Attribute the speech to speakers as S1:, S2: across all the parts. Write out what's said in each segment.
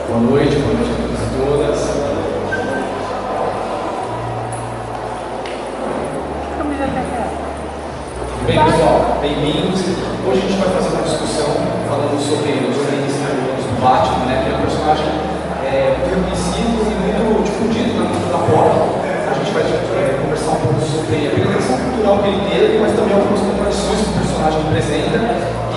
S1: Boa noite a todos e todas. Bem, pessoal, bem-vindos. Hoje a gente vai fazer uma discussão falando sobre os organizadores do Batman, né? Que é um personagem reconhecido e muito difundido na cultura pop. A gente vai conversar um pouco sobre a penetração cultural que ele teve, mas também algumas contradições que o personagem apresenta.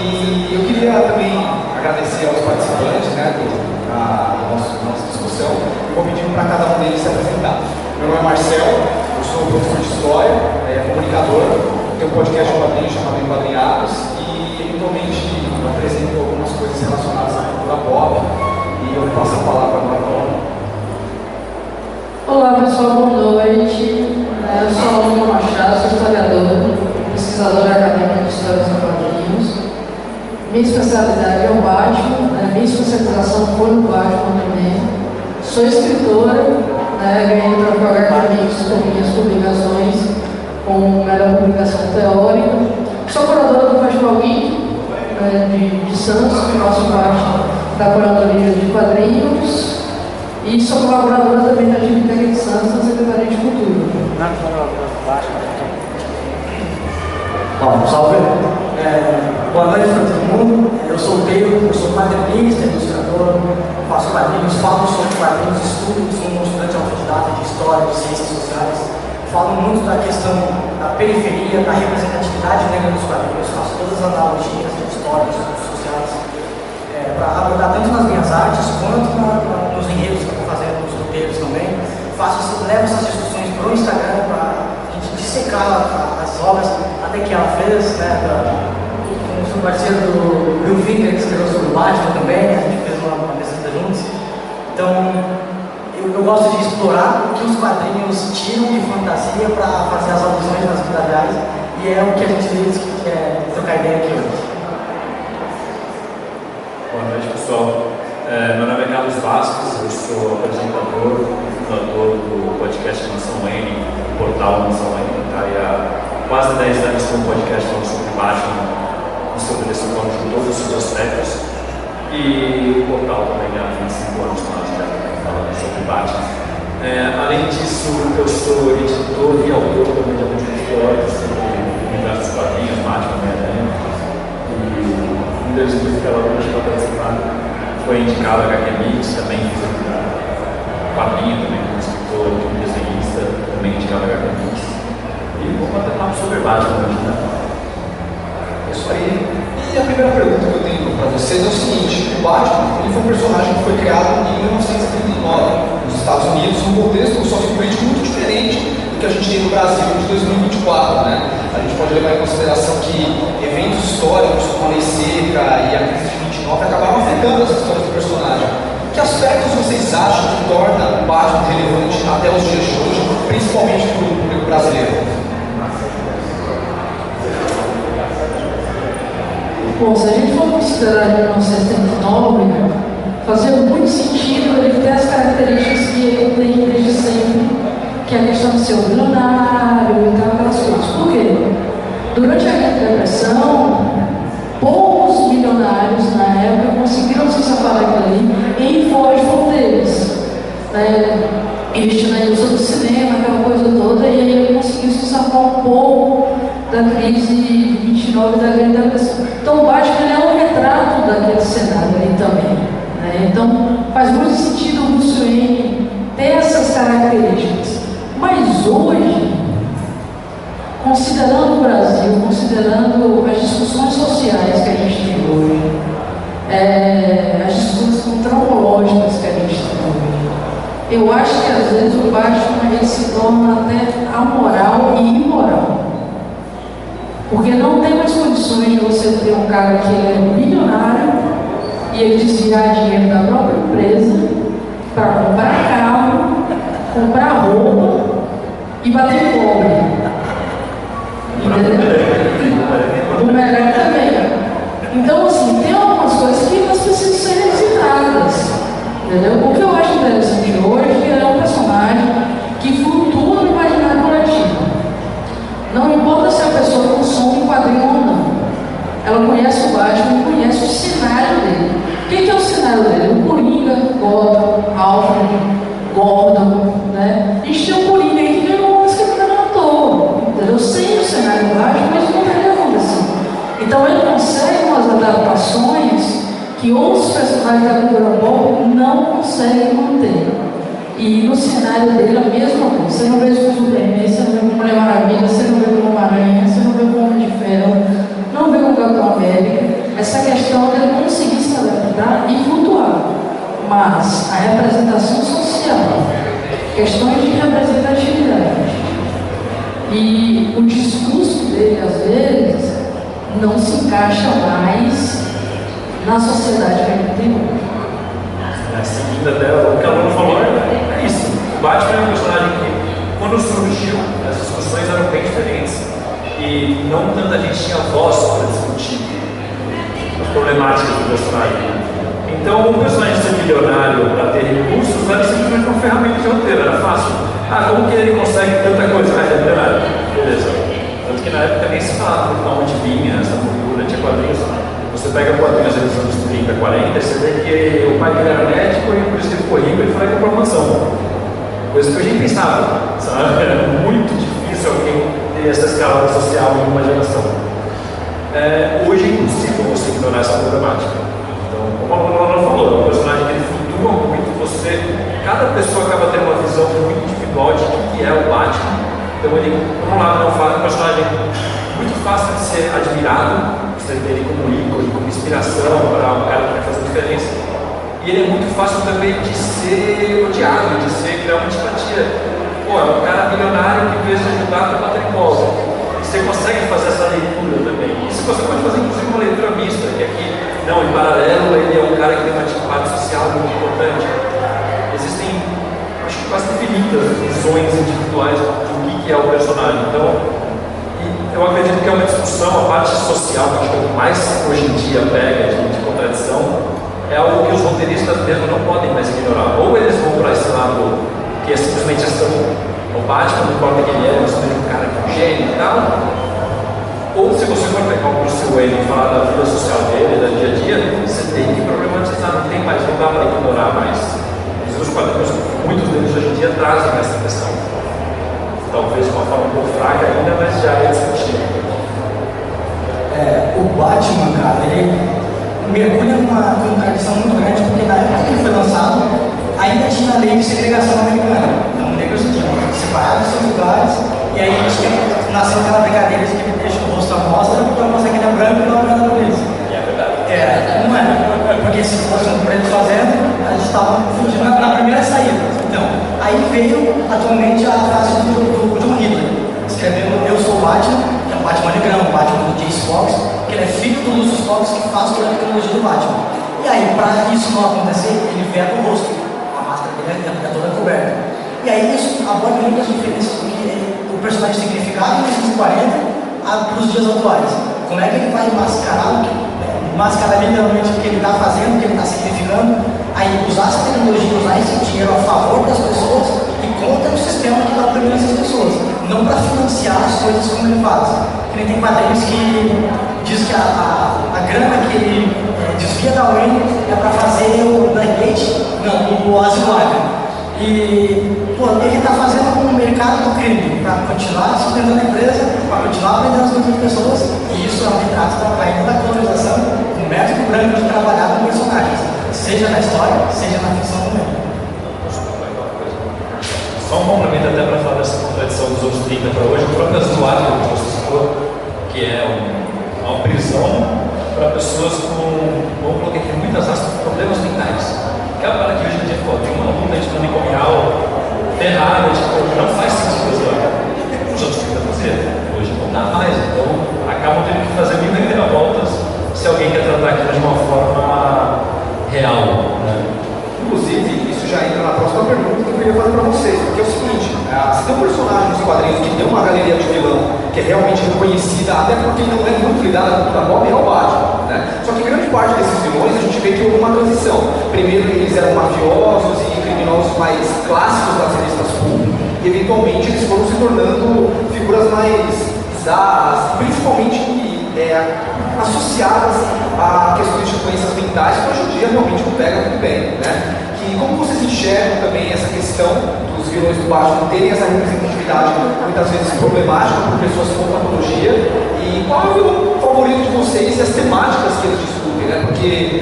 S1: E eu queria também agradecer aos participantes, né, da nossa discussão. Vou pedir para cada um deles se apresentar. Meu nome é Marcel, eu sou professor de História, comunicador, tenho um podcast de quadrinhos chamado Enquadrinhados e eventualmente apresento algumas coisas relacionadas à cultura pop e eu passo a palavra agora para o
S2: Olá pessoal, boa noite. Eu sou Aluna Machado, sou historiador, pesquisador acadêmico de História dos Quadrinhos. Minha especialidade é o Batman, minha especialização foi no Batman também. Sou escritora, ganhei o troféu Acadêmicos com minhas publicações, com melhor publicação teórica. Sou curadora do Festival Geek de Santos, que faço parte da curadoria de quadrinhos. E sou colaboradora também da Biblioteca de Santos, na Secretaria de Cultura.
S3: Bom, salve. Boa noite para todo mundo. Eu sou o Pedro, eu sou quadrinista, ilustrador, faço quadrinhos, falo sobre quadrinhos, estudo, sou um estudante autodidata de História, de Ciências Sociais. Falo muito da questão da periferia, da representatividade negra dos quadrinhos, faço todas as analogias de história, de estudos sociais, para abordar tanto nas minhas artes quanto nos enredos que eu estou fazendo, nos roteiros também. Levo essas discussões para o Instagram para a gente dissecar as obras até que ela fez, com o seu parceiro do Bill Finger, que escreveu sobre o Batman também, a gente fez uma pesquisa juntos. Então, eu gosto de explorar o que os quadrinhos tiram de fantasia para fazer as alusões nas vidas reais, e é o que a gente diz que quer trocar ideia aqui hoje.
S4: Boa noite, pessoal. Meu nome é Carlos Vasques, eu sou apresentador e fundador do podcast Mansão Wayne, do portal Mansão Wayne, que está aí há quase 10 anos com um podcast falando sobre Batman e sobre esse ponto de todos os seus aspectos. E o portal também há 25 anos com nós falando sobre Batman. Além disso, eu sou editor e autor também de alguns histórias sobre o universo dos quadrinhos, Batman, Homem-Aranha. E um deles, inclusive, que ela hoje está participando, foi indicado a HQ Mix, também fiz quadrinho, também como escritor, como desenhista, também indicado a HQ Mix. E vou bater papo sobre Batman hoje, né?
S1: É isso aí. E a primeira pergunta que eu tenho para vocês é o seguinte: o Batman ele foi um personagem que foi criado em 1939 nos Estados Unidos, num contexto sociopolítico muito diferente do que a gente tem no Brasil de 2024, né? A gente pode levar em consideração que eventos históricos como a Lei Seca e a crise de 29 acabaram afetando essa história do personagem. Que aspectos vocês acham que torna o Batman relevante até os dias de hoje, principalmente para o público brasileiro?
S2: Bom, se a gente for considerar 1939, fazia muito sentido ele ter as características que ele tem desde sempre, que é a questão de ser um milionário e tal, aquelas coisas. Por quê? Durante a Depressão, poucos milionários na época conseguiram se safar daquilo em Ford Fronteiras. Investir na indústria do cinema, aquela coisa toda, e aí ele conseguiu se safar um pouco da crise de 29 da Grande Depressão. Então o Batman é um retrato daquele cenário ali também. Então faz muito sentido o Bruce Wayne ter essas características. Mas hoje, considerando o Brasil, considerando as discussões sociais que a gente tem hoje, as discussões antropológicas que a gente tem hoje, eu acho que às vezes o Batman ele se torna até amoral e imoral. Porque não tem mais condições de você ter um cara que é milionário e ele desviar dinheiro da própria empresa para comprar carro, comprar roupa e bater pobre. Entendeu? O melhor também. Então, assim, tem algumas coisas que elas precisam ser revisitadas. Entendeu? O que eu acho interessante hoje é um personagem que flutua no imaginário coletivo. Não importa se a pessoa consome quadrinho ou não. ela conhece o Batman, conhece o cenário dele. O que é o cenário dele? O Coringa, Gotham, Alfred, Gordon, né? A gente tem um Coringa aí que ganhou um Oscar que não à toa, entendeu? Sem o cenário Batman, mas não teria acontecido. Então ele consegue umas adaptações que outros personagens da cultura pop não conseguem manter. E no cenário dele a mesma coisa. Você não vê com o Superman, você não vê com Mulher Maravilha, você não vê com Homem-Aranha, você não vê com Homem de Ferro, não vê com o Capitão América. Essa questão dele conseguir se adaptar e flutuar. Mas a representação social, questões de representatividade e o discurso dele, às vezes, não se encaixa mais na sociedade que a gente tem hoje.
S4: Seguindo até o que a Luna falou, é isso. O Batman é um personagem que, quando surgiu, as discussões eram bem diferentes e não tanta gente tinha voz para discutir as problemáticas do personagem. Então, um personagem ser milionário para ter recursos era simplesmente uma ferramenta de roteiro, era fácil. Como que ele consegue tanta coisa? Ele é milionário. Beleza. Tanto que na época nem se falava de onde vinha essa cultura, tinha quadrinhos. Você pega quadrinhos dos anos 30, 40, você vê que o pai dele era médico e por isso ele ficou rico e foi comprar uma mansão. Coisa que a gente pensava, sabe? Era muito difícil alguém ter essa escala social em uma geração. Hoje é impossível você ignorar essa problemática. Então, como a Luna falou, o personagem que ele flutua muito, cada pessoa acaba tendo uma visão muito individual de o que é o Batman. Então ele, por um lado, não fala um personagem muito fácil de ser admirado, você tem ele como ícone, como inspiração para um cara que quer fazer diferença. E ele é muito fácil também de ser odiado, de ser criar uma antipatia. É um cara milionário que fez ajudar para bater em bola. E você consegue fazer essa leitura também. Isso você pode fazer, inclusive, uma leitura mista, que aqui, não, em paralelo, ele é um cara que tem uma atividade social muito importante. Existem, acho que quase infinitas visões individuais do que é o personagem. Então, eu acredito que é uma discussão, a parte social, que acho que mais hoje em dia pega de contradição, é algo que os roteiristas mesmo não podem mais ignorar. Ou eles vão para esse lado que é simplesmente o Batman, não importa quem ele é, você vê um cara que é um gênio e tal. Ou se você for pegar o Bruce Wayne e falar da vida social dele, do dia a dia, você tem que problematizar, não tem mais, não dá para ignorar mais. Os quadrinhos, muitos deles hoje em dia trazem essa questão. Talvez de uma forma um pouco fraca ainda, mas já é discutível.
S3: O Batman, cara, ele mergulha numa contradição muito grande, porque na época que ele foi lançado, ainda tinha a lei de segregação americana. Então, negros tinham separados dos seus lugares, e aí nasceu aquela brincadeira de que ele deixa o rosto à mostra, porque eu mostrar que ele é branco e não é da polícia.
S4: É verdade.
S3: Não é. Porque se fosse um preto fazendo, a gente estava fugindo na primeira saída. Então, aí veio atualmente a frase do John Hitler, escrevendo Eu Sou o Batman, que é o Batman negrão, o Batman do Jace Fox, que ele é filho do Lucius Fox, que faz toda a tecnologia do Batman. E aí, para isso não acontecer, ele veta o rosto, a máscara dele é toda coberta. E aí isso aborda muitas diferenças do que o personagem significava em 1940 para os dias atuais. Como é que ele vai mascarar literalmente o que ele está fazendo, o que ele está significando, aí usar essa tecnologia, usar esse dinheiro a favor das pessoas e contra o sistema que está oprimindo essas pessoas, não para financiar as coisas como ele faz. Que nem tem quadrinhos que diz que a grana que ele desvia da Wayne é para fazer o Blackgate, não, o Asilo Arkham. E ele está fazendo um mercado do crime para continuar sustentando a empresa, para continuar prendendo as outras pessoas, e isso é um retrato ainda da colonização, do método branco de trabalhar com personagens, seja na história, seja na ficção também.
S4: Só um complemento até para falar dessa contradição dos anos 30 para hoje, o próprio Azuar, que você citou, que é uma prisão para pessoas com, vamos colocar aqui, muitas aspas, problemas mentais. Que é uma parada que hoje em dia tem uma luta de manicomial ferrada, não faz sentido os anos 30 fazer. Hoje não dá mais, então acabam tendo que fazer mil reviravoltas se alguém quer tratar aquilo de uma forma real. Né?
S1: Inclusive, isso já entra na próxima pergunta que eu queria fazer para vocês, porque é o seguinte, se tem um personagem nos quadrinhos que tem uma galeria de vilão que é realmente reconhecida, até porque não é muito ligada à cultura pop, é o Batman, né? Só que grande parte desses vilões a gente vê que houve uma transição. Primeiro eles eram mafiosos e criminosos mais clássicos das revistas pulp, e eventualmente eles foram se tornando figuras mais bizarras, principalmente associadas a questões de doenças mentais que hoje em dia realmente não pega muito bem, né? Que como vocês enxergam também essa questão dos vilões do Batman terem essa representatividade muitas vezes problemática por pessoas com patologia, e qual é o vilão favorito de vocês e as temáticas que eles discutem, né? Porque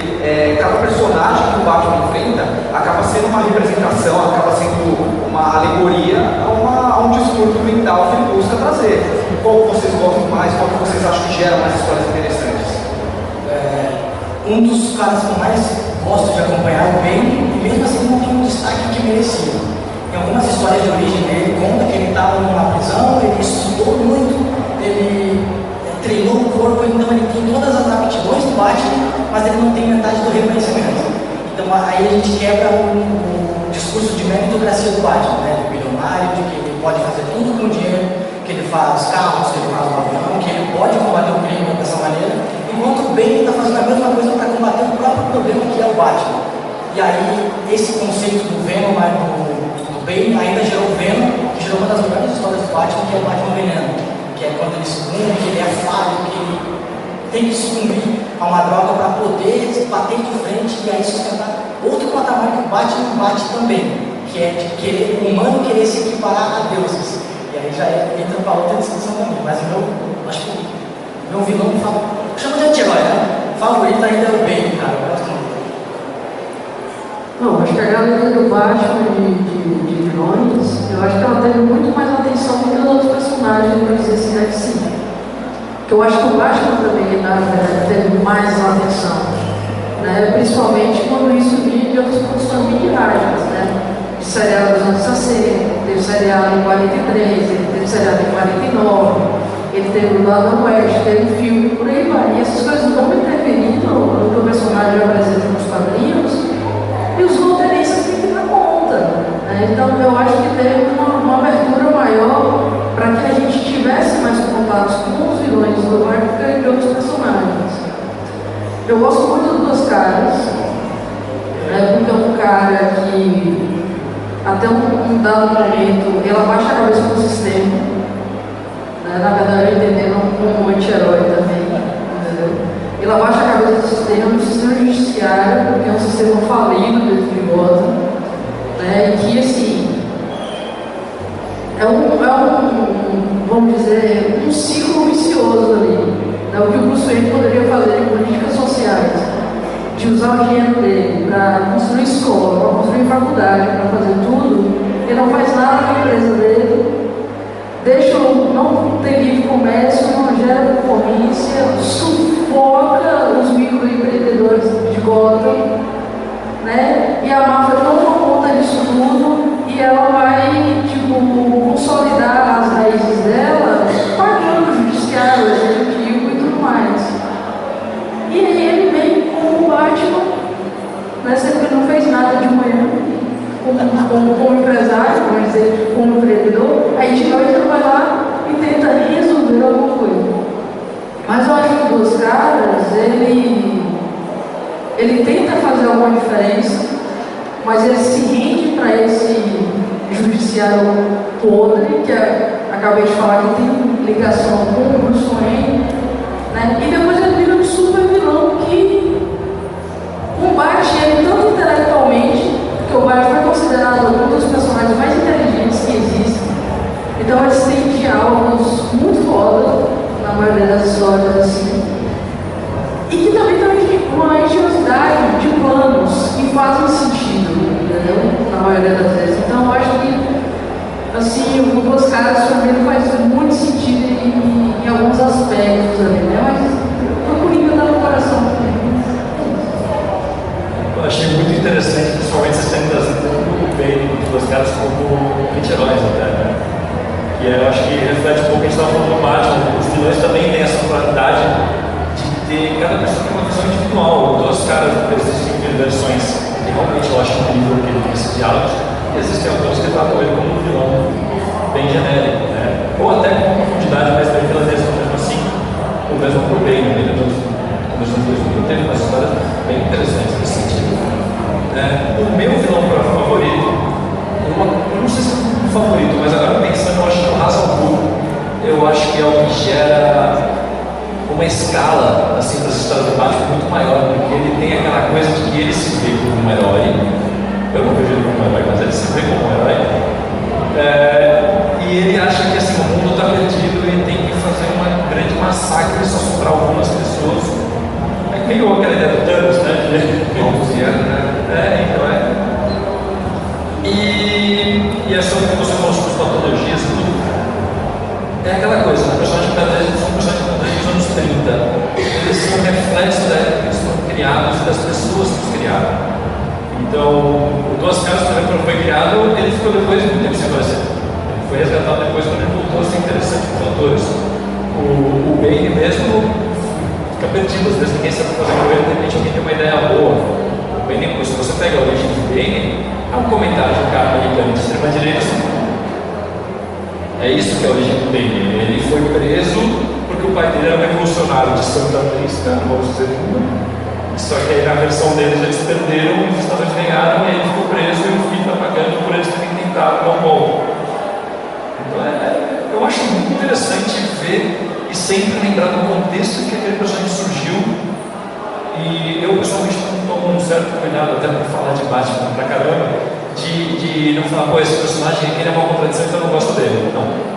S1: cada personagem que o Batman enfrenta acaba sendo uma representação, acaba sendo uma alegoria a um discurso mental que ele busca trazer. Qual vocês gostam mais? Qual que vocês acham que gera mais histórias interessantes?
S3: Um dos caras que eu mais gosto de acompanhar é o Bane, e mesmo assim não tem um destaque que merecia. Em algumas histórias de origem dele, conta que ele estava numa prisão, ele estudou muito, ele treinou o corpo, então ele tem todas as aptidões do Batman, mas ele não tem metade do reconhecimento. Então aí a gente quebra o discurso de meritocracia do Batman, né? Do bilionário, de que ele pode fazer tudo com o dinheiro, que ele faz carros, que ele faz um avião, que ele pode combater o crime dessa maneira, enquanto o Bane está fazendo a mesma coisa para combater o próprio problema que é o Batman. E aí esse conceito do Venom, do Bane, ainda gerou o Venom, que gerou uma das melhores histórias do Batman, que é o Batman Veneno, que é quando ele sucumbe, que ele é falho, que ele tem que sucumbir a uma droga para poder bater de frente e aí sustentar outro patamar que o Batman bate também, que é de querer, o humano querer se equiparar a deuses. E aí já entra para outra discussão também, mas acho que o meu vilão chama de anti-herói, né? Favorito ainda é o Bane, cara, eu gosto muito.
S2: Não, acho que a galera do Batman de vilões, eu acho que ela teve muito mais atenção do que os outros personagens do DC. Porque eu acho que o Batman também, na verdade, teve mais atenção, né? Principalmente quando isso vinha de outras produções midiáticas, né? De seriado dos anos 60, teve seriado em 43, ele teve seriado em 49, ele teve o Lado Oeste, teve filme, por aí vai. E essas coisas vão interferindo no que o personagem apresenta nos quadrinhos, e os roteiristas têm que dar conta, né? Então eu acho que teve uma abertura maior para que a gente tivesse mais contatos com os vilões do Batman e de outros personagens. Eu gosto muito dos Duas Caras, né? Porque é um cara que até um dado momento ele abaixa a cabeça do sistema, né? Na verdade entendendo como um anti-herói também, entendeu? Ele abaixa a cabeça do sistema judiciário, porque é um sistema falido dentro de Gotham, né? E que assim vamos dizer, um ciclo vicioso ali, né? O que o Bruce Wayne poderia fazer em políticas sociais, de usar o dinheiro dele para construir escola, para construir faculdade, para fazer tudo, ele não faz nada com a empresa dele, deixa não ter livre comércio, não gera concorrência, sufoca os microempreendedores de Gotham, né? E a máfia toma conta disso tudo e ela vai, consolidar as raízes dela, pagando o judiciário, o executivo e tudo mais. E aí ele vem como Batman, né? Sempre não fez nada de manhã, como empresário, vamos dizer, como empreendedor, aí de noite ele vai lá e tenta resolver alguma coisa. Mas eu acho que o Duas Caras, ele tenta fazer alguma diferença, mas ele se rende para esse judiciário podre, que acabei de falar que tem ligação com o Bruce Wayne, né? E depois ele vira um super vilão que combate ele tanto intelectualmente, porque o Batman foi considerado um dos personagens mais inteligentes que existem. Então eles têm diálogos muito foda, na maioria das histórias assim, e que também tem uma engenhosidade de planos que fazem sentido, entendeu? Na maioria das vezes. Então eu acho que assim, o Duas Caras também faz muito sentido em alguns aspectos ali, né? Mas o Coringa dá no coração também.
S4: Eu achei muito interessante, principalmente vocês terem trazido o Bane e Duas Caras como anti-heróis até, né? Que eu acho que reflete um pouco o que a gente estava falando do Batman. Os vilões também têm essa qualidade de ter cada pessoa tem uma visão individual. Duas Caras existem versões que realmente eu acho incrível que ele tem esses diálogos. E existem autores que tratam ele como um vilão bem genérico, né? Ou até com uma profundidade mais bem vilanesca, mesmo assim, o mesmo por Bane, ele começou em 2000, teve umas histórias bem interessantes nesse sentido. O meu vilão favorito, eu não sei se é o favorito, mas agora pensando, eu acho que o Ra's al Ghul, eu acho que é o que gera uma escala assim, personagens e das pessoas que os criaram. Então, o Duas Caras, por exemplo, quando foi criado, ele ficou depois de muito tempo sem aparecer. Ele foi resgatado depois quando ele voltou a ser interessante para os autores. O Bane mesmo fica perdido, às vezes ninguém sabe o que fazer com ele, de repente alguém tem uma ideia boa. O Bane, se você pega a origem do Bane, é um comentário de um cara americano de extrema-direita. É isso que é a origem do Bane. Ele foi preso porque o pai dele era um revolucionário de Santa Cruz, vamos dizer tudo. Só que aí na versão deles eles perderam, os Estados Unidos ganharam e ele ficou preso e o filho está pagando por eles terem tentado dar um golpe. Então eu acho muito interessante ver e sempre lembrar do contexto em que aquele personagem surgiu. E eu pessoalmente tomo um certo cuidado até para falar de Batman pra caramba, de não falar, pô, esse personagem ele é uma contradição, então eu não gosto dele. Não.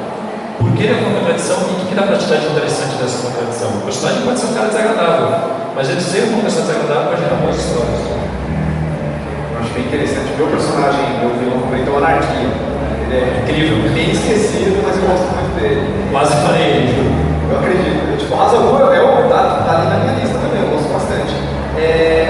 S4: Porque ele é uma contradição e o que dá para te dar de interessante dessa contradição? O personagem pode ser um cara desagradável, mas ele ser uma pessoa desagradável pode gerar boas histórias.
S1: Eu acho bem interessante ver o personagem, meu vilão comentou Anarquia. Ele é incrível, bem esquecido, mas eu gosto muito dele.
S4: Quase falei ele, juro.
S1: Eu acredito. Tipo, tá ali na minha lista também, eu gosto bastante.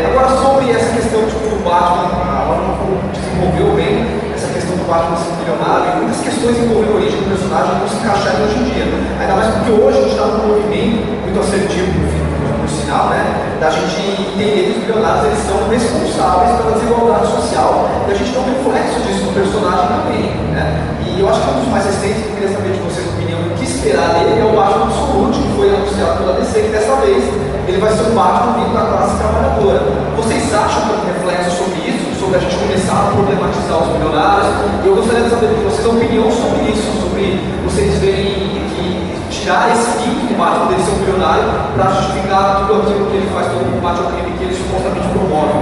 S1: Agora, sobre essa questão tipo, do Batman, a Marvel desenvolveu bem essa questão do Batman ser milionário, e muitas questões envolvendo a origem do personagem não se encaixarem hoje em dia. Ainda mais porque hoje a gente está num movimento muito assertivo, no sinal, né? Da gente entender que os milionários eles são responsáveis pela desigualdade social. E a gente tem um reflexo disso no personagem também, né? E eu acho que um dos mais recentes, que eu queria saber de vocês a opinião do que esperar dele, é o Batman Absolute, que foi anunciado pela DC, que dessa vez ele vai ser um Batman vindo da classe trabalhadora. Vocês acham que tem um reflexo sobre isso? Sobre a gente começar a problematizar os milionários? Eu gostaria de saber de vocês a opinião sobre isso, sobre vocês verem que tirar esse mito do Batman dele ser um milionário para justificar tudo aquilo que ele faz, todo o combate ao crime que ele supostamente promove.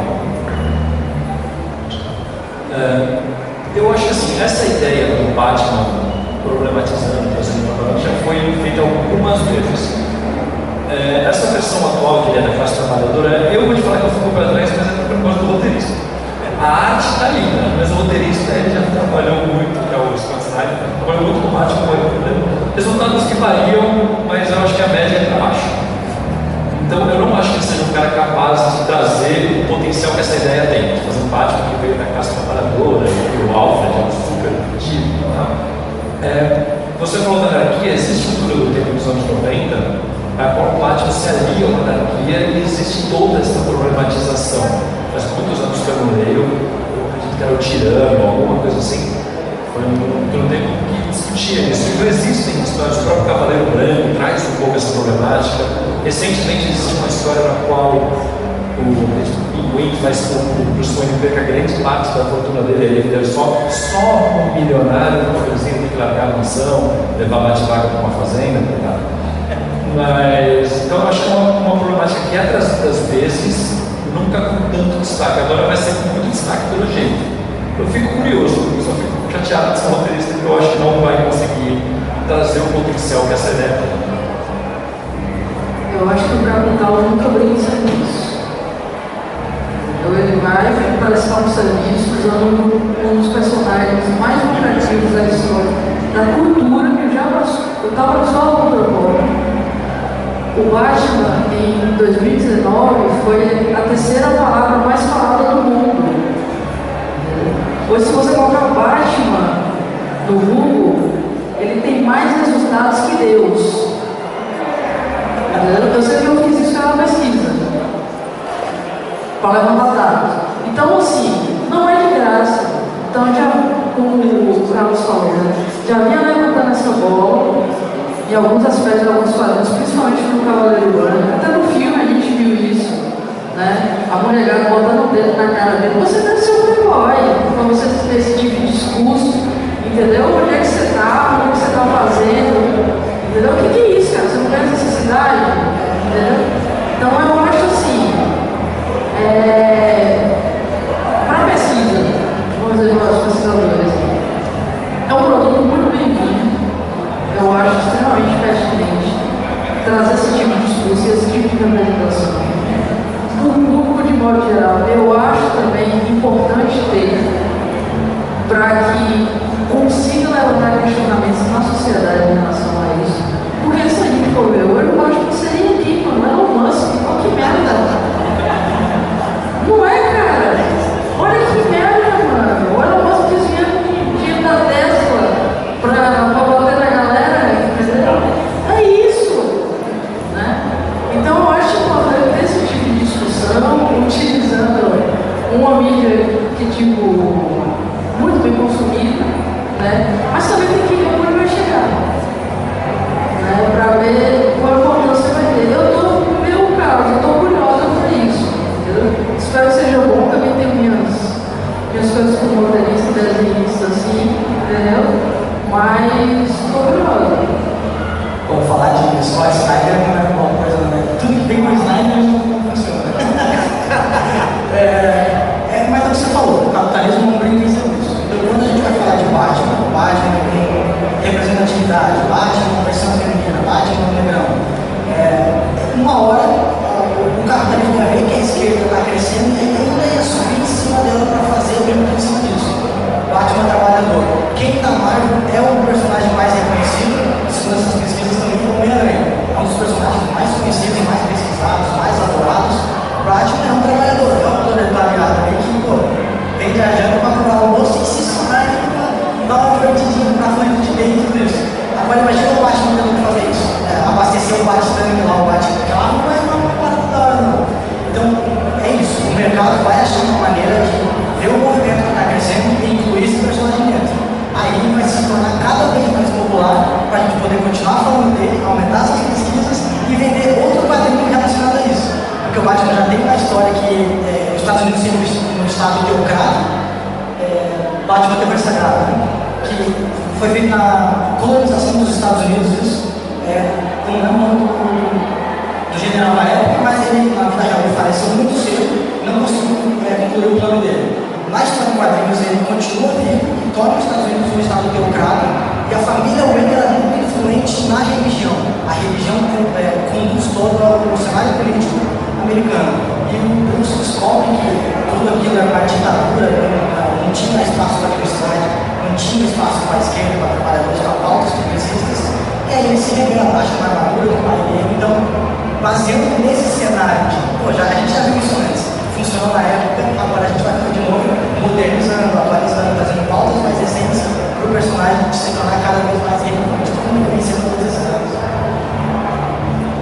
S4: Eu acho que assim, essa ideia do Batman problematizando, por exemplo, já foi feita algumas vezes. Essa versão atual que ele é da classe trabalhadora, eu vou te falar que eu fico para trás, mas é por causa do roteirista. A arte está linda, mas o roteirista ele já trabalhou muito, que é o Scott Snyder, trabalhou muito com o Batman, resultados que variam, mas eu acho que a média é para baixo. Então eu não acho que ele seja um cara capaz de trazer o potencial que essa ideia tem, de fazer um Batman que veio da classe trabalhadora, e o Alfred é um super tipo. Tá? Você falou da anarquia, existe um período do tempo dos anos 90, a qual o Batman se alia a uma anarquia e existe toda essa problematização. Faz muitos anos que eu não leio, eu acredito que era o Tirano, alguma coisa assim. Foi um tempo que discutia isso. Então existem histórias, o próprio Cavaleiro Branco traz um pouco essa problemática. Recentemente existe uma história na qual o Pinguim faz com que o Bruce Wayne perca grande parte da fortuna dele, ele é só um milionário, uma coisinha, tem que largar a mansão, levar bate-vaga para uma fazenda, tá? Mas, então eu acho que é uma problemática que outras vezes nunca com tanto destaque, agora vai ser com muito destaque pelo jeito. Eu fico curioso, eu só fico chateado de ser roteirista, porque eu acho que não vai conseguir trazer o potencial que essa ideia tem.
S2: Eu acho que o capital nunca brinca nisso. Ele vai prestar um serviço usando um dos personagens mais lucrativos da história, da cultura, que já estava só no propósito. O Batman, em 2019, foi a terceira palavra mais falada do mundo. Hoje, se você colocar Batman no Google, ele tem mais resultados que Deus. Eu sei que eu fiz isso na pesquisa, para levantar dados. Então, assim, não é de graça. Então, já, como o Carlos falou, né, já vinha levantando essa bola, em alguns aspectos de alguns quadrinhos, principalmente no Cavaleiro Branco. Até no filme a gente viu isso, né? A mulher botando o dedo na cara dele. Você deve ser um playboy, para você ter esse tipo de discurso, entendeu? Onde é que você está? O que você está fazendo? Entendeu? O que é isso, cara? Você não tem necessidade? Entendeu? Então eu acho assim, para pesquisa, vamos dizer para os pesquisadores, é um produto muito bem-vindo. Eu acho extremamente pertinente trazer esse tipo de discurso e esse tipo de representação. No público, de modo geral, eu acho também importante ter para que consiga levantar questionamentos na sociedade em relação a isso. Porque se a gente for ver, eu acho que seria ridículo, não é um lance, que merda. que tipo, muito bem consumido, né? Mas também tem que ver onde vai chegar, né? Para ver qual importância vai ter. No meu caso, eu estou curiosa por isso, entendeu? Espero que seja bom, também tenho minhas coisas como motorista, desenhista, assim, entendeu? Mas estou curiosa.
S3: Bom, falar de só Snyder não é uma coisa, né? Tudo que vem com Snyder não funciona. Mas é o que você falou, o capitalismo não brinca em serviço. Então, quando a gente vai falar de Batman com representatividade, Batman com versão feminina, Batman com negrão, uma hora o capitalismo vai ver que a esquerda está crescendo e ainda ia subir em cima dela para fazer o mesmo em cima disso. Batman trabalhador. Quem da Marvel é o personagem mais reconhecido, segundo essas pesquisas também, o Homem-Aranha. É um dos personagens mais conhecidos, mais pesquisados, mais adorados. Batman é um trabalhador, é um proletariado aí que, pô, vem viajando para comprar o almoço e se sobrar ele dá uma divertidinha para frente de bem e tudo isso. Agora imagina o Batman tendo que fazer isso. Abastecer o Bat-Tank lá, o Bat-Carro, não é uma parada da hora, não. Então, é isso. O mercado vai achar uma maneira de ver o movimento que está crescendo e incluir esse personagem dentro. Aí ele vai se tornar cada vez mais popular para a gente poder continuar falando dele, aumentar essas pesquisas e vender outro quadrinho relacionado a isso. Porque o Batman já tem uma história que os Estados Unidos sendo um estado teocrático, Batman tem essa grave, que foi feito na colonização dos Estados Unidos, isso, com o nome do general na época, mas ele, na vida real, ele faleceu muito cedo, não conseguiu concluir o plano dele. Na história de quadrinhos, ele continua vivo e torna os Estados Unidos um estado teocrático, e a família Wayne era muito influente na religião. A religião conduz todo o cenário político americano. E o Bruce descobre que tudo aquilo era uma ditadura, não tinha espaço para a diversidade, não tinha espaço para a esquerda, para trabalhadores, para pautas progressistas, e aí ele se revela abaixo da armadura do pai dele. Então, baseando nesse cenário de, pô, a gente já viu isso antes, funcionou na época, agora a gente vai fazer de novo, modernizando, atualizando, fazendo pautas mais recentes para o personagem se tornar cada vez mais relevante, como ele vem sendo todos esses anos.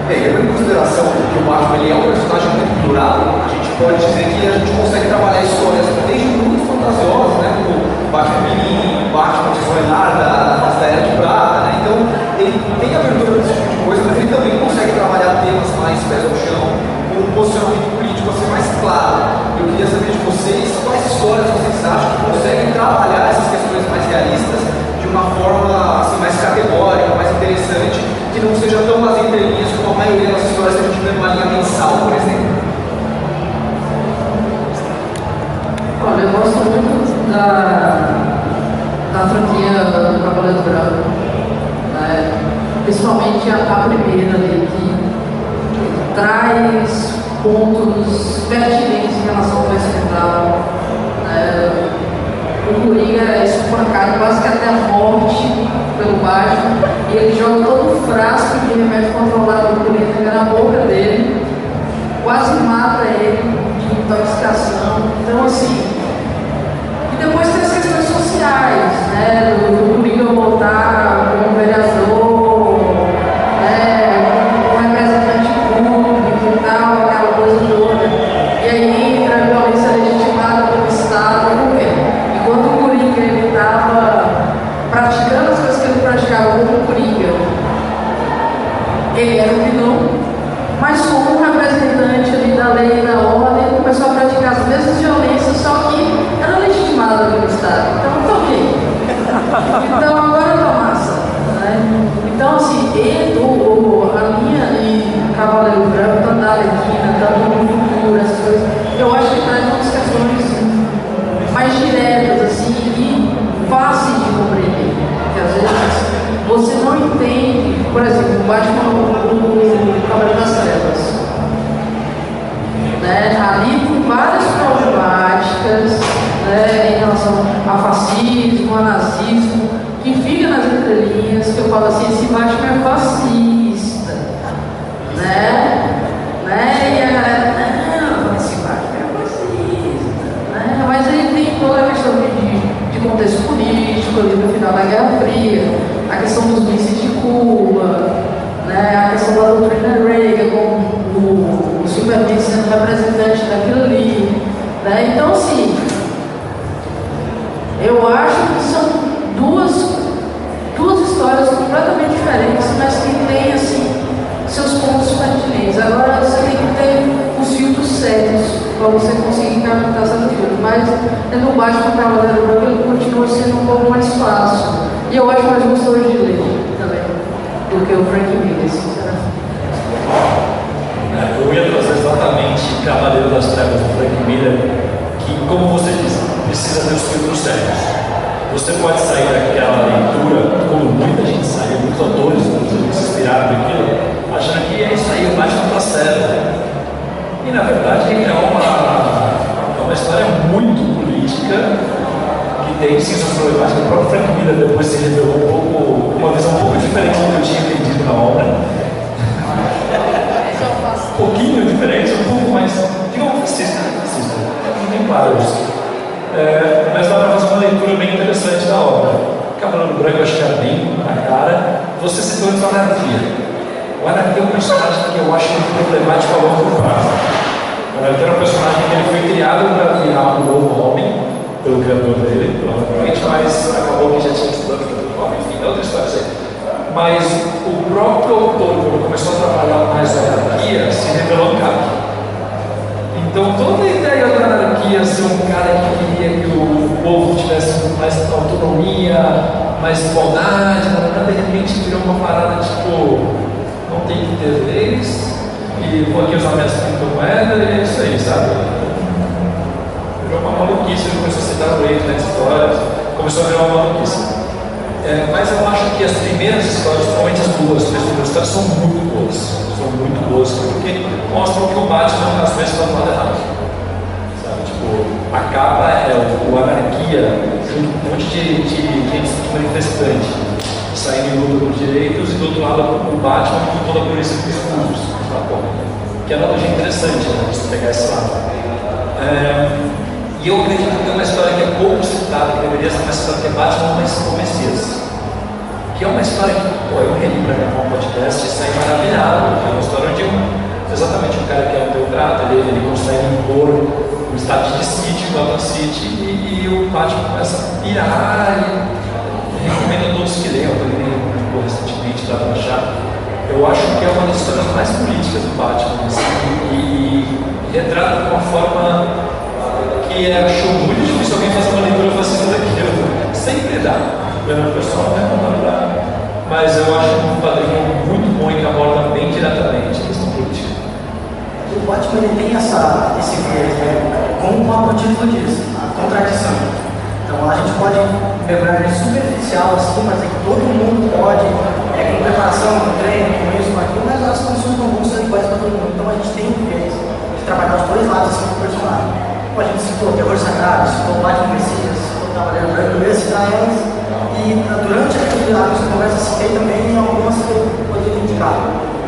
S1: Levando em consideração que o Batman ele é um personagem muito plural, a gente pode dizer que a gente consegue trabalhar histórias desde muito fantasiosas, né, como Batman Mirim, Batman de Sonhar, da Era de Prata, né, então ele tem abertura para esse tipo de coisa, mas ele também consegue trabalhar temas mais pés no chão, com um posicionamento político assim mais claro. Eu queria saber de vocês quais histórias vocês acham que conseguem trabalhar essas questões mais realistas de uma forma assim, mais categórica, mais interessante, que não seja tão nas entrelinhas como a maioria das histórias que a gente vê numa linha mensal, por exemplo.
S2: Olha, eu gosto muito da franquia do Cavaleiro Branco, né? Principalmente a primeira ali, que traz pontos pertinentes em relação ao ocidental. O Coringa é espancado quase que até a morte pelo Batman, e ele joga todo o frasco de remédio controlado do Coringa na boca dele, quase mata ele de intoxicação. Então, assim, e depois tem as questões sociais, né, do Coringa voltar como vereador, como representante público e tal, aquela coisa toda, e aí entra a violência legitimada pelo Estado. Por quê? Enquanto o Coringa ele estava praticando as coisas que ele praticava como Coringa, ele era o vilão, mas como representante ali da lei e da ordem, ele começou a praticar as mesmas violências, só que era legitimada pelo Estado. Então, tá ok. Então, agora tá massa. Né? Então, assim, a linha de Cavaleiro Branco, tanto da Arlequina, tanto do futuro, essas coisas, eu acho que traz umas questões mais diretas, assim, e fáceis de compreender. Porque às vezes você não entende, por exemplo, o Batman, o Cavaleiro das Trevas. Né? Ali tem várias problemáticas, né, em relação a fascismo, a nazismo, que fica nas entrelinhas, que eu falo assim, esse Batman é fascista. Né? E a galera, não, esse Batman é fascista. Né? Mas ele tem toda a questão de contexto político, ali no final da Guerra Fria, a questão dos mísseis de Cuba, né? A questão da doutrina Reagan, com o Superman sendo representante daquilo ali. Né? Então, assim, Eu acho que são duas histórias completamente diferentes, mas que têm assim, seus pontos pertinentes. Agora você tem que ter os filtros certos para você conseguir captar essa filtro. Mas no Batman Cavaleiro Branco ele continua sendo um pouco mais fácil. E eu acho mais gostoso de ler também do que o Frank Miller, sinceramente.
S4: Eu ia trazer exatamente Cavaleiro das Trevas do Frank Miller, que, como você disse, precisa ter os filtros certos. Você pode sair daquela leitura, como muita gente saiu, muitos autores se inspiraram naquilo, achando que é isso aí, o Batman está certo. E na verdade é uma história muito política, que tem sim seus problemas. O próprio Frank Miller depois se revelou uma visão um pouco diferente do que eu tinha entendido na obra. Um pouquinho diferente, um pouco mais, digamos, fascista, não tem paros. Mas dá para fazer uma leitura bem interessante da obra. Cavaleiro Branco, acho que é bem na cara. Você citou antes o Anarquia. O Anarquia é um personagem que eu acho muito problemático a longo prazo. O Anarquia era um personagem que ele foi criado para virar um novo Robin, pelo criador dele, provavelmente, mas acabou que já tinha estudado o Robin, enfim, é outra história aí. Mas o próprio autor, quando começou a trabalhar mais a Anarquia, se revelou caro. Então, toda a ideia da Anarquia ser um cara que queria que o povo tivesse mais autonomia, mais igualdade, de repente virou uma parada tipo, não tem que ter leis, e vou aqui usar minhas criptomoedas, e é isso aí, sabe? Virou uma maluquice, ele começou a citar o leite nas histórias, começou a virar uma maluquice. Mas eu acho que as primeiras histórias, principalmente as duas primeiras histórias, são muito boas. São muito boas, porque mostram que o Batman às vezes está do lado errado. Sabe? Tipo, a capa é o Anarquia, junto com um monte de gente manifestante, saindo em luta por direitos, e do outro lado o Batman com toda a polícia com escudos. Que é uma analogia interessante, né? Se pegar esse lado. E eu acredito que tem uma história que é pouco citada, que deveria ser uma história que é Batman ou Messias. Que é uma história que, eu reli para gravar um podcast e saí maravilhado. É uma história onde exatamente um cara que é um teocrata, ele consegue impor um estado de sítio, Gotham City, e o Batman começa a pirar, e recomendo a todos que leiam, eu li recentemente, dá para achar. Eu acho que é uma das histórias mais políticas do Batman, assim, e retrata de uma forma que achou muito difícil alguém fazer uma leitura fascista daquilo. Sempre dá. Pelo pessoal, né? Não dá. Mas eu acho um quadrinho muito bom e que aborda bem diretamente a questão política.
S3: O Batman ele tem esse viés, né? Como o próprio título diz, a contradição. Então a gente pode mergulhar superficial assim, mas é que todo mundo pode, com preparação, com treino, com isso, com aquilo, mas as condições não vão ser iguais para todo mundo. Então a gente tem o viés de trabalhar os dois lados assim do personagem. A gente citou Terror Sagrado, citou Batman Messias, citou Cavaleiro Branco, eu ia citar elas, e durante a nossa conversa citei também algumas que eu poderia indicar.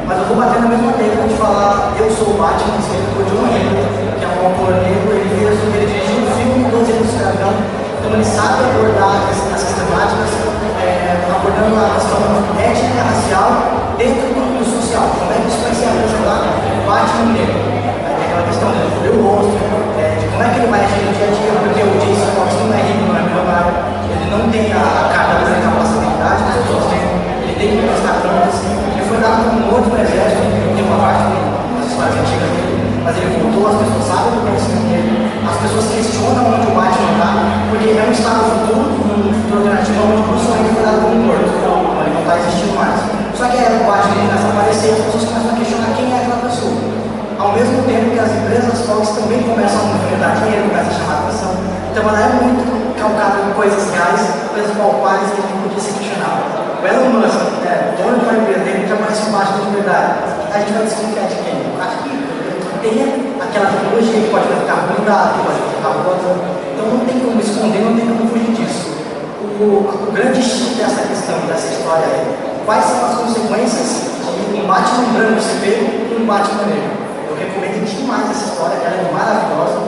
S3: Mas eu vou bater na mesma tecla de falar Eu Sou o Batman, escrito por John Henry, que é um autor negro, ele dirigiu um filme 12 anos de escravidão, então ele sabe abordar essas temáticas, abordando a questão étnica, racial, dentro do social. Como é que isso vai se apresentar o Batman negro? Aquela questão de ver o rosto, como é que ele vai agir no dia a dia, porque o Jason Fox não é rico, não é milionário, ele não tem a carga da capacidade que as pessoas têm, ele tem que prestar contas, ele foi dado como um outro exército, tem uma parte das histórias antigas dele, mas ele voltou, as pessoas sabem do conhecimento dele, as pessoas questionam onde o Batman está, porque é um estado futuro, um futuro alternativo, onde o Bruce Wayne foi dado como morto, ele não está existindo mais. Só que o Batman começa a aparecer e as pessoas começam a questionar quem é aquela pessoa. Ao mesmo tempo que as empresas Fox também começam a movimentar dinheiro, começam a chamar atenção. Então ela é muito calcada em coisas reais, coisas palpáveis que a gente podia se questionar. O Elon Musk, o dono de uma empresa dele, já parece um Batman de verdade. A gente vai desconfiar de quem? Acho que tem aquela tecnologia que pode fazer carro blindado, que pode fazer carro voador. Então não tem como esconder, não tem como fugir disso. O grande X dessa questão, dessa história é quais são as consequências de um Batman branco ser pego e um Batman negro. Eu recomendo demais essa história, ela é maravilhosa.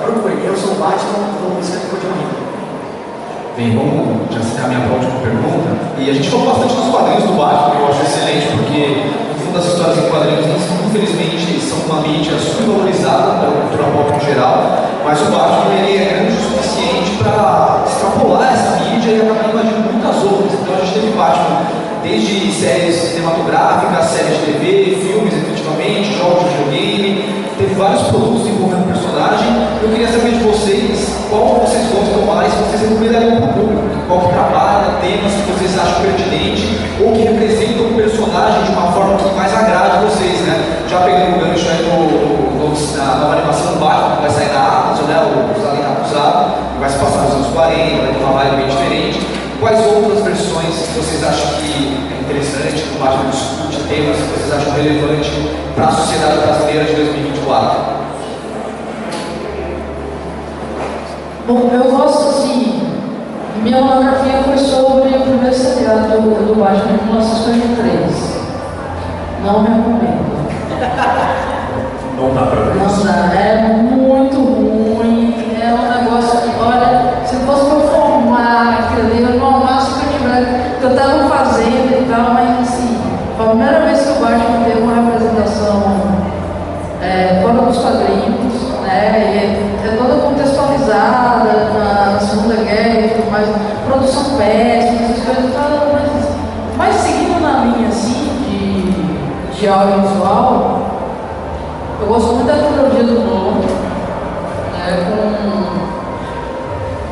S3: Procure, Eu Sou o Batman, do escritor de Henry.
S1: Bem, vamos já se caminhar para a última pergunta. E a gente falou bastante dos quadrinhos do Batman, que eu acho excelente, porque no fundo as histórias em quadrinhos, infelizmente, são uma mídia subvalorizada pela cultura pop em geral, mas o Batman ele é grande o suficiente para extrapolar mídia e acaba invadindo muitas outras. Então a gente teve Batman desde séries cinematográficas, séries de TV, filmes, efetivamente, jogos de videogame, teve vários produtos envolvendo o personagem. Eu queria saber de vocês qual vocês gostam mais, vocês recomendariam para o público, qual que trabalha, temas que vocês acham pertinente ou que representam o personagem de uma forma que mais agrade vocês, né? Já pegando o gancho aí na nova animação do Batman, que vai sair na Amazon, né? Os Além Acusado, que vai se passar nos anos 40, vai ter uma vibe bem diferente. Quais outras versões vocês acham que é interessante, que o Batman discute temas que vocês acham relevante para a sociedade brasileira de 2024?
S2: Bom, eu gosto assim, minha monografia foi sobre o primeiro seriado do Batman de 1953. Não recomendo.
S4: Não dá pra ver.
S2: Não dá, é muito ruim, é um negócio que, olha, se fosse para formar aquilo ali, eu não máximo que eu tivesse, que eu estava fazendo e tal, mas assim, foi a primeira vez que o Batman teve uma representação fora dos quadrinhos, né, e é toda contextualizada na Segunda Guerra e tudo mais, produção péssima, essas coisas, mas seguindo na linha assim de audiovisual, eu gosto muito da trilogia do Nolan,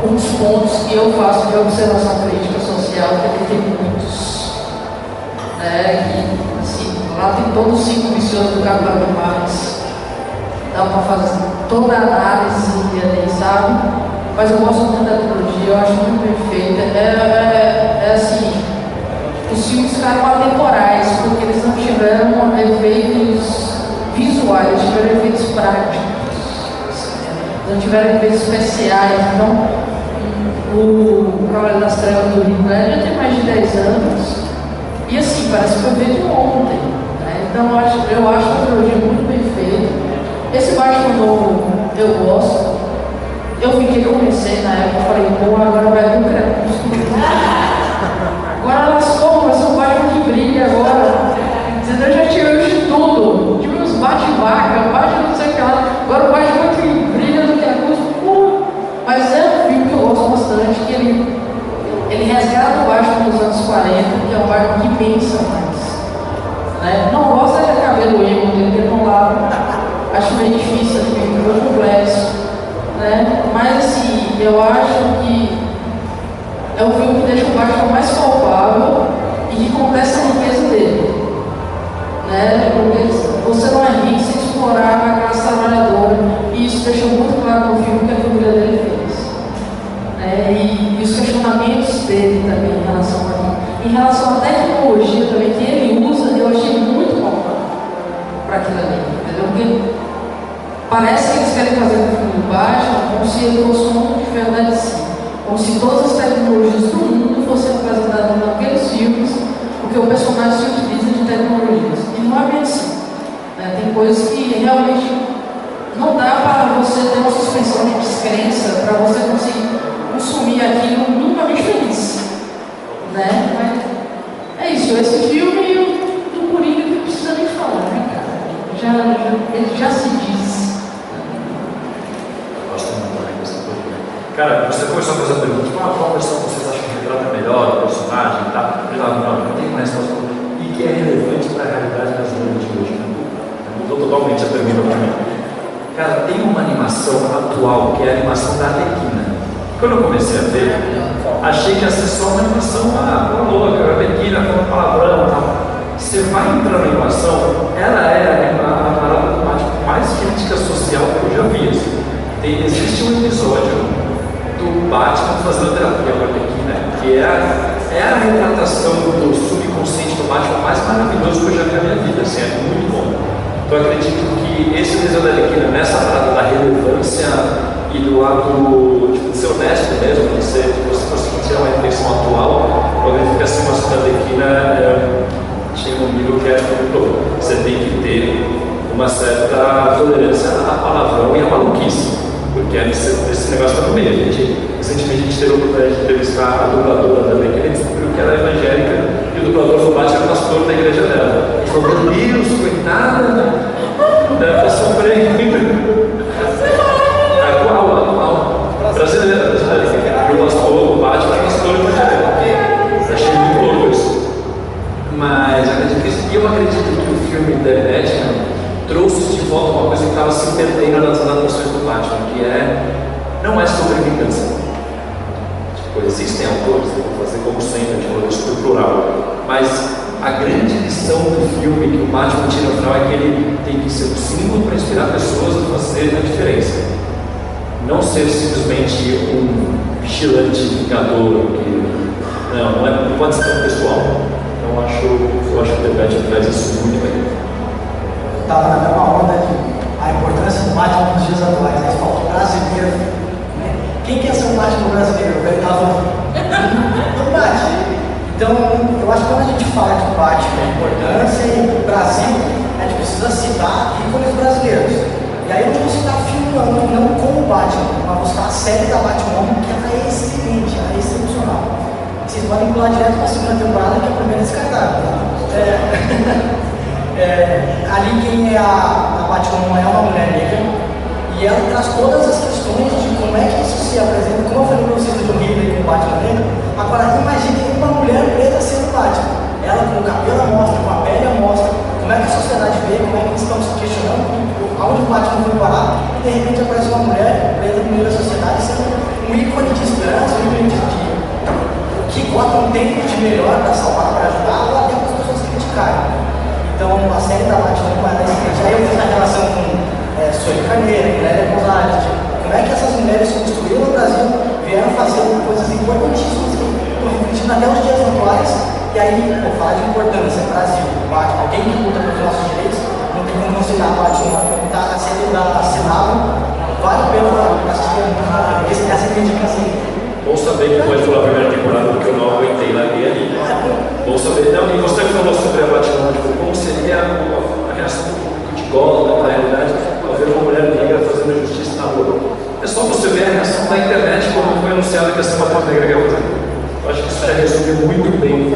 S2: com os pontos que eu faço de observação crítica social, que ele tem muitos. Que, assim, lá tem todos os 5 viciosos do Gabriel Marx, dá para fazer toda a análise ali, sabe? Mas eu gosto muito da trilogia, eu acho muito perfeita. É assim, os filmes ficaram atemporais, porque eles não tiveram efeitos visuais, tiveram efeitos práticos, não tiveram efeitos especiais. Então, o Cavaleiro das Trevas do Rio Grande já tem mais de 10 anos, e assim, parece que foi feito ontem, né? Então, eu acho a trilogia muito bem feita. Esse Batman novo eu gosto. Eu comecei na época, falei, pô, agora vai vir o Crepúsculo. Agora lascou, vai ser um Batman que brilha agora. Eu já tive de tudo. Tive uns bate-vaca, bate não sei o que lá. Agora o Batman que brilha no Crepúsculo. Mas é um filme que eu gosto bastante, que ele resgata o Batman dos anos 40, que é um Batman que pensa mais. Né? Não gosta de cabelo emo dele, porque não lava. Acho meio difícil, meio complexo. Né? Mas assim, eu acho que é um filme que deixa o Batman mais palpável e que contesta a riqueza dele. Né? Porque você não é rico sem explorar a classe trabalhadora, e isso deixa muito claro no filme que a família dele fez. E os questionamentos dele também em relação a mim. Em relação à tecnologia também que ele usa, eu achei muito palpável para aquilo ali. Entendeu? Porque parece que eles querem fazer um filme do Batman como se ele fosse um mundo de ferro da DC, como se todas as tecnologias do mundo fossem apresentadas naqueles filmes, porque o personagem se utiliza de tecnologias. E não é bem assim. Tem coisas que realmente não dá para você ter uma suspensão de descrença, para você conseguir consumir aquilo minimamente feliz. Né? Mas é isso, esse filme e o do Coringa que não precisa nem falar, né, cara? Ele já se diz.
S4: Cara, você começou a fazer a pergunta, qual versão vocês acham que retrata melhor o personagem e tal? Não tem uma resposta. E que é relevante para a realidade brasileira de hoje. Mudou totalmente a pergunta para mim. Cara, tem uma animação atual, que é a animação da Arlequina. Quando eu comecei a ver, achei que ia ser só uma animação, louca, a Arlequina, falando palavrão e tal. Você vai entrar na animação, ela é a parada com mais crítica social que eu já vi. Assim. Existe um episódio do Batman fazendo terapia com a Arlequina, que é a retratação do subconsciente do Batman mais maravilhoso que eu já vi na minha vida, assim, é muito bom. Então eu acredito que esse desenho da Arlequina, nessa parada da relevância e do lado de ser honesto mesmo, de você conseguir tirar uma reflexão atual, eu acredito que a animação da Arlequina chega um nível que é você tem que ter uma certa tolerância à palavrão e à maluquice. Porque esse negócio está no meio. Recentemente a gente teve a oportunidade de entrevistar a dubladora da Arlequina e descobriu que ela é evangélica e o dublador foi Batman pastor da igreja dela. Ele falou, meu Deus, coitada, deve estar sofrendo. Atual. Brasileira. E o pastor, o Batman é pastor das adaptações do Batman, que não é sobre vingança. Tipo, existem autores, eu vou fazer como sempre, a gente falou super plural, mas a grande lição do filme que o Batman tira no final é que ele tem que ser um símbolo para inspirar pessoas a fazer a diferença. Não ser simplesmente um vigilante vingador, não pode ser tão pessoal. Então eu acho que o The Batman traz isso muito bem.
S3: Eu estava na mesma onda de a importância do Batman nos dias atuais, mas faltou brasileiro. Né? Quem quer ser um Batman brasileiro? Eu estava no Batman. Então, eu acho que quando a gente fala de Batman, a importância e o Brasil, a gente precisa citar ícones brasileiros. E aí eu vou citar filmando, não como Batman, mas vou citar a série da Batman, que ela é excelente, ela é excepcional. Vocês podem pular direto para a segunda temporada, que a primeira é descartável. Ali quem é a Batman é uma mulher negra, e ela traz todas as questões de como é que isso se apresenta, como eu falei para vocês do Hitler com o Batman negro. Agora imagine uma mulher preta sendo Batman, ela com o cabelo à mostra, com a pele à mostra, como é que a sociedade vê, como é que eles estão se questionando, aonde o Batman foi parar, e de repente aparece uma mulher preta no meio da sociedade sendo um ícone de esperança, um ícone de que Gotham tem de melhor para salvar, para ajudar, ou até para as pessoas criticarem. Então a série da Batman é excelente. Aí eu fiz a relação com Sônia Carneiro, Lélia Gonzalez, como é que essas mulheres se construíram no Brasil, vieram fazer coisas importantíssimas que estão refletindo até os dias atuais. E aí, falar de importância, Brasil, Batman, alguém que luta pelos nossos direitos, não tem como não citar Batman, a série da Senado, vale a pena assistir essa reivindicação.
S4: Bom saber que pode pular a primeira temporada, porque eu não aguentei lá ali. Bom saber. Não, e você que falou sobre a Batman, como seria a reação do público de Gotham, na realidade, ao ver uma mulher negra fazendo justiça na rua. É só você ver a reação da internet quando foi anunciado que ia ser uma Batman negra. Eu acho que isso já resume muito bem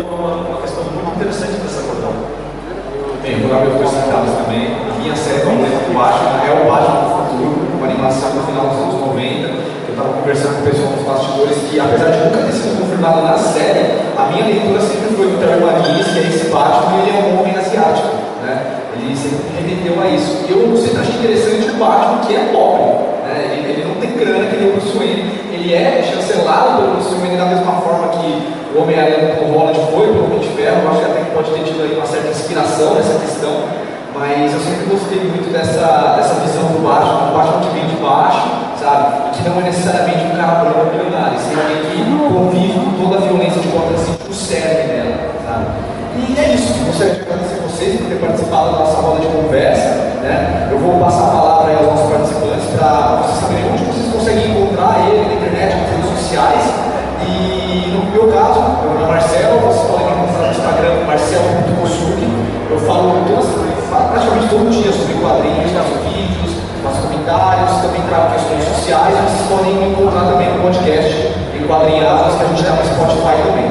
S4: uma questão muito interessante dessa questão.
S1: Bem, vou dar meus dois centavos também. A minha série favorita do Batman é o Batman do Futuro, uma animação no final dos anos 90. Estava conversando com o pessoal dos bastidores que, apesar de nunca ter sido confirmado na série, a minha leitura sempre foi do Terry Maguinness, que é esse Batman, e ele é um homem asiático, né? Ele sempre remeteu a isso. E eu sempre achei interessante o Batman, que é pobre, né? Ele não tem grana que nem o Bruce Wayne, ele é chancelado pelo Bruce Wayne da mesma forma que o Homem-Aranha do Tom Holland foi pelo Homem de Ferro. Eu acho que até que pode ter tido aí uma certa inspiração nessa questão, mas eu sempre gostei muito dessa visão do Batman, um Batman que vem de baixo, sabe? E que não é necessariamente um cara branco milionário, sim, alguém que convive com toda a violência de Gotham City, o cerne dela, sabe? E é isso, gostaria de agradecer vocês por ter participado da nossa roda de conversa, né? Eu vou passar a palavra aí aos nossos participantes para vocês saberem onde vocês conseguem encontrar ele na internet, nas redes sociais. E no meu caso, meu nome é Marcelo, vocês podem me encontrar no Instagram, marcelo.kosugi. Eu falo praticamente todo dia sobre quadrinhos, faço vídeos, faço comentários, também trago questões sociais. Vocês podem me encontrar também no podcast Enquadrinhados, que a gente está no Spotify também.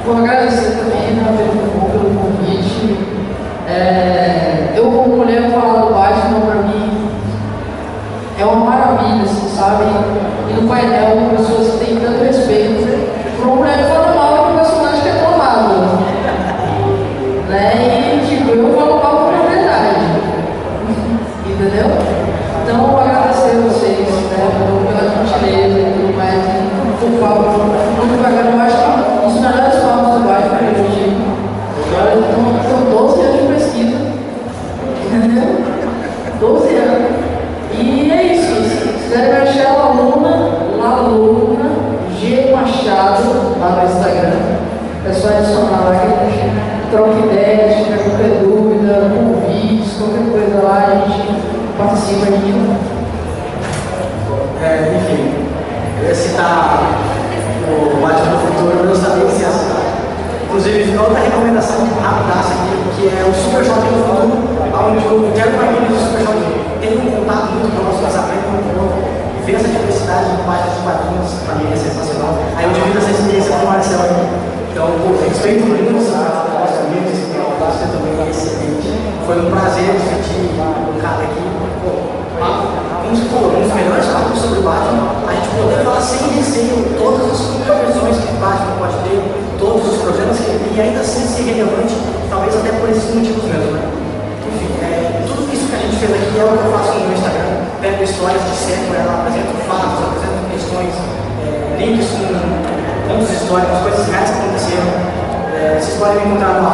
S2: Vou agradecer também pelo convite. Eu, como mulher, falar do Batman, para mim, é uma maravilha, assim, sabe? E no painel, pessoas que têm tanto respeito para uma mulher que fala mal do personagem que é tão amado. Né? E, tipo, eu falo mal com propriedade. Entendeu? Então, eu vou agradecer a vocês, né, pela gentileza e tudo mais. Por favor, muito bacana. Eu acho que os melhores palmas do Batman que eu tive. São 12 anos de pesquisa. Entendeu? 12 anos. E é isso. Se quiser me achar Laluna G Machado lá no Instagram, é só adicionar lá que a gente troca ideia, se tiver qualquer dúvida, convites, qualquer coisa lá, a gente participa, a gente
S3: enfim, eu ia citar o Batman do Futuro, eu não sabia se ia citar. Inclusive, outra recomendação rapidaça aqui, que é o Super Choque do Futuro, onde o Terry Maguinness do Super Choque tem um contato muito próximo, mas aprende muito pouco, e ver essa diversidade de Batman dos quadrinhos, para mim é sensacional. Aí eu divido essa experiência com o Marcelo aqui. Então, respeito muito a nossa amiga, você também é excelente. Foi um prazer discutir o cara aqui. Um dos melhores papos sobre o Batman, a gente poder falar sem receio todas as conversões que o Batman pode ter, todos os problemas que ele tem, e ainda assim ser relevante, talvez até por esses motivos mesmo, né? Enfim, que é o que eu faço no meu Instagram. Pego histórias de sempre, ela apresento fatos, apresento questões, links com pontos históricos, coisas reais que aconteceram. Vocês podem me encontrar no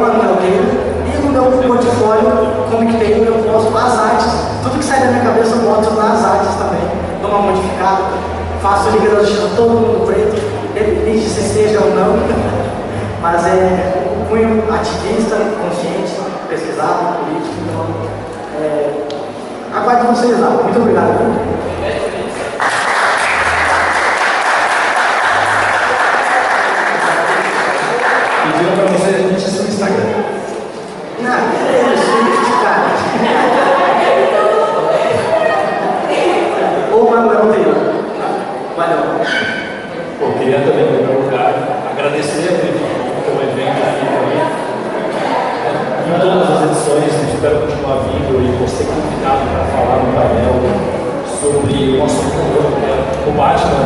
S3: @Manuel e no meu portfólio Comic Taylor eu posto as artes, tudo que sai da minha cabeça eu boto nas artes também, dou uma modificada, faço Liga da Justiça todo mundo preto, independente se seja ou não, mas é um cunho ativista, consciente, pesquisado, político, então aguardo vocês lá. Muito obrigado.
S1: Pediram para você repetir seu Instagram.
S3: Não, é isso, cara. Ou Manuel Taylor. Valeu.
S4: Pô, queria também, em primeiro lugar, agradecer pelo evento aqui também. Em todas as edições, espero continuar vindo e você convidado para falar no painel sobre o nosso programa, que é o Batman,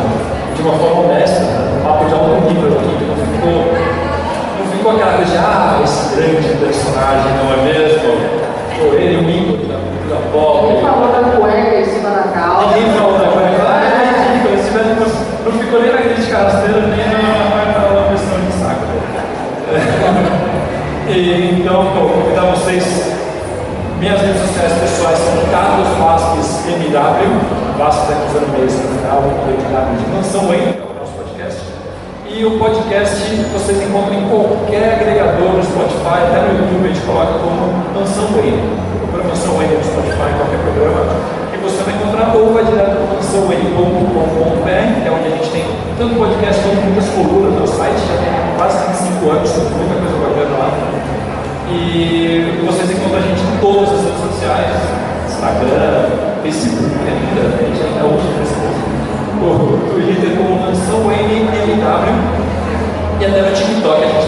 S4: de uma forma honesta, um papo de alto nível aqui, que não ficou aquela coisa de, esse grande personagem, não é mesmo? Pô, ele, o ídolo da cultura pop.
S2: Ninguém falou da cueca em cima da calça.
S4: Ninguém falou da cueca. Não ficou nem na crítica rasteira, nem na questão de saco. Então, convidar vocês, minhas redes sociais pessoais são Carlos Vasques MW, Vasques aqui usando meio central, MW de Mansão Wayne, que é o nosso podcast. E o podcast vocês encontram em qualquer agregador no Spotify, até no YouTube a gente coloca como Mansão Wayne. Procura Mansão Wayne no Spotify, qualquer programa, e você vai encontrar ou vai direto para mansãowayne.com.br, que é onde a gente tem tanto podcast quanto muitas colunas no site, já tem quase 25 anos, tem muita coisa bacana lá. E vocês encontram a gente em todas as redes sociais, Instagram, Facebook ainda, a gente ainda usa o Facebook, o Twitter como Mansão Wayne MW, e até no TikTok a gente